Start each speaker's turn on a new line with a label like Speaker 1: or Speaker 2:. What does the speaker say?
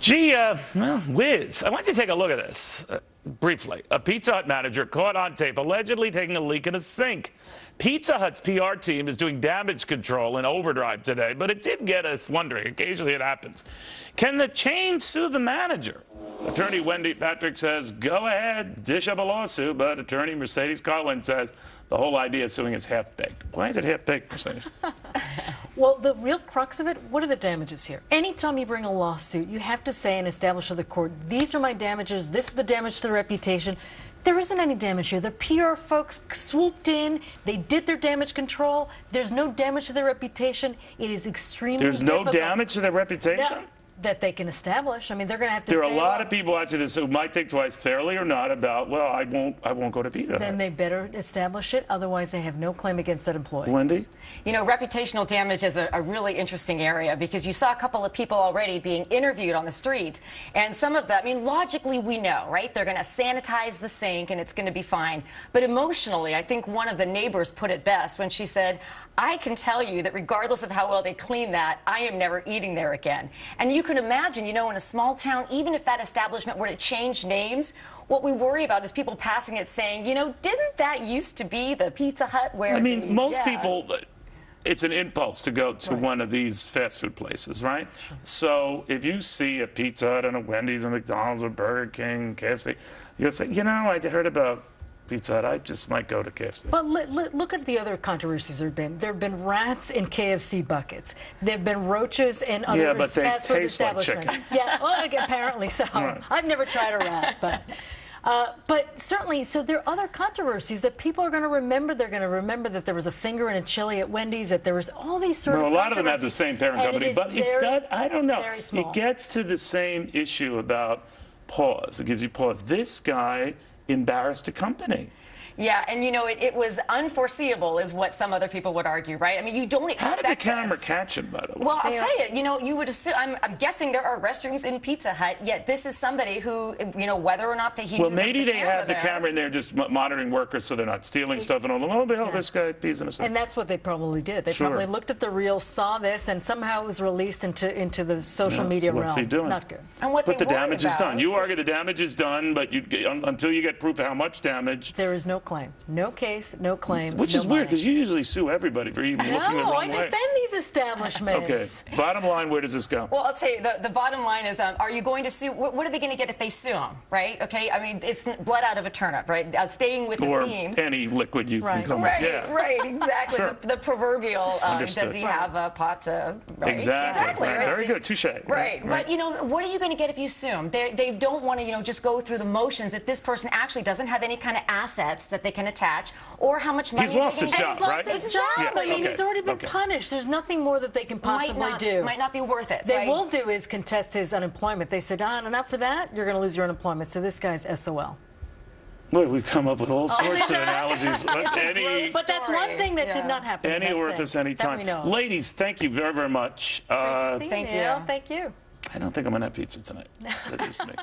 Speaker 1: Gee, well, Wiz, I want you to take a look at this briefly. A Pizza Hut manager caught on tape allegedly taking a leak in a sink. Pizza Hut's PR team is doing damage control in overdrive today, but it did get us wondering. Occasionally it happens. Can the chain sue the manager? Attorney Wendy Patrick says, go ahead, dish up a lawsuit, but attorney Mercedes Carlin says the whole idea of suing is half-baked. Why is it half-baked, Mercedes?
Speaker 2: Well, the real crux of it, what are the damages here? Anytime you bring a lawsuit, you have to say and establish to the court, these are my damages, this is the damage to the reputation. There isn't any damage here. The PR folks swooped in, they did their damage control, there's no damage to their reputation. It is extremely difficult.
Speaker 1: There's no damage to their reputation?
Speaker 2: Yeah, that they can establish. I mean, they're going to have to say,
Speaker 1: there are a lot of people out there who might think twice, fairly or not, about, well, I won't go to Pizza Hut.
Speaker 2: Then they better establish it, otherwise they have no claim against that employee.
Speaker 1: Wendy?
Speaker 3: You know, reputational damage is a really interesting area because you saw a couple of people already being interviewed on the street, and some of them, I mean, logically we know, right? They're going to sanitize the sink and it's going to be fine. But emotionally, I think one of the neighbors put it best when she said, I can tell you that regardless of how well they clean that, I am never eating there again. And you can imagine, you know, in a small town, even if that establishment were to change names, what we worry about is people passing it saying, you know, didn't that used to be the Pizza Hut where...
Speaker 1: I mean, most people, it's an impulse to go to one of these fast food places, right?
Speaker 2: Sure.
Speaker 1: So if you see a Pizza Hut and a Wendy's and McDonald's or Burger King, KFC, you say, you know, I heard about Pizza Hut, I just might go to KFC.
Speaker 2: But look at the other controversies there have been. There have been rats in KFC buckets. There have been roaches in other fast food establishments.
Speaker 1: Like
Speaker 2: yeah, well, apparently so. Right. I've never tried a rat, but certainly, so there are other controversies that people are going to remember. They're going to remember that there was a finger in a chili at Wendy's, that there was all these sort of
Speaker 1: a lot of them have the same parent company, but it does, I don't know. It gets to the same issue about pause. It gives you pause. This guy embarrassed a company.
Speaker 3: Yeah, and you know, it was unforeseeable is what some other people would argue, right? I mean, you don't expect
Speaker 1: How did the camera catch him, by the way?
Speaker 3: Well, I'll tell you, you know, you would assume, I'm guessing there are restrooms in Pizza Hut, yet this is somebody who, you know, whether or not that he...
Speaker 1: Well, maybe they have the camera in there just monitoring workers so they're not stealing stuff and all. Oh, the hell, this guy pees in a sink.
Speaker 2: And that's what they probably did. They probably looked at the reels, saw this, and somehow it was released into the social media realm.
Speaker 1: What's he doing?
Speaker 2: Not good.
Speaker 3: And what
Speaker 1: but the damage is done. You argue the damage is done, but until you get proof of how much damage...
Speaker 2: There is no claim. No case, no claim,
Speaker 1: Which is weird, because you usually sue everybody for even looking the wrong way.
Speaker 2: No, I defend these establishments.
Speaker 1: Okay, bottom line, where does this go?
Speaker 3: Well, I'll tell you, the bottom line is, are you going to sue? What are they going to get if they sue them, right? Okay, I mean, it's blood out of a turnip, right? Staying with the theme.
Speaker 1: Or any liquid you can come up with.
Speaker 3: Right, exactly.
Speaker 1: Sure.
Speaker 3: The proverbial, does he have a pot to... Right?
Speaker 1: Exactly. Right. Very good, touche.
Speaker 3: Right, but, you know, what are you going to get if you sue them? They don't want to, you know, just go through the motions if this person actually doesn't have any kind of assets that they can attach, or how much money...
Speaker 1: He's lost his job, right?
Speaker 2: He's lost his job. Yeah, I mean, he's already been punished. There's nothing more that they can possibly do.
Speaker 3: Might not be worth it.
Speaker 2: They will do is contest his unemployment. They said, enough for that, you're going to lose your unemployment. So this guy's SOL.
Speaker 1: Well, we've come up with all sorts of analogies.
Speaker 2: But that's one thing that did not happen.
Speaker 1: Any orifice, any time. Ladies, thank you very, very much.
Speaker 2: Thank you.
Speaker 3: Thank you.
Speaker 2: Thank you.
Speaker 1: I don't think I'm going to have pizza tonight. That's just me.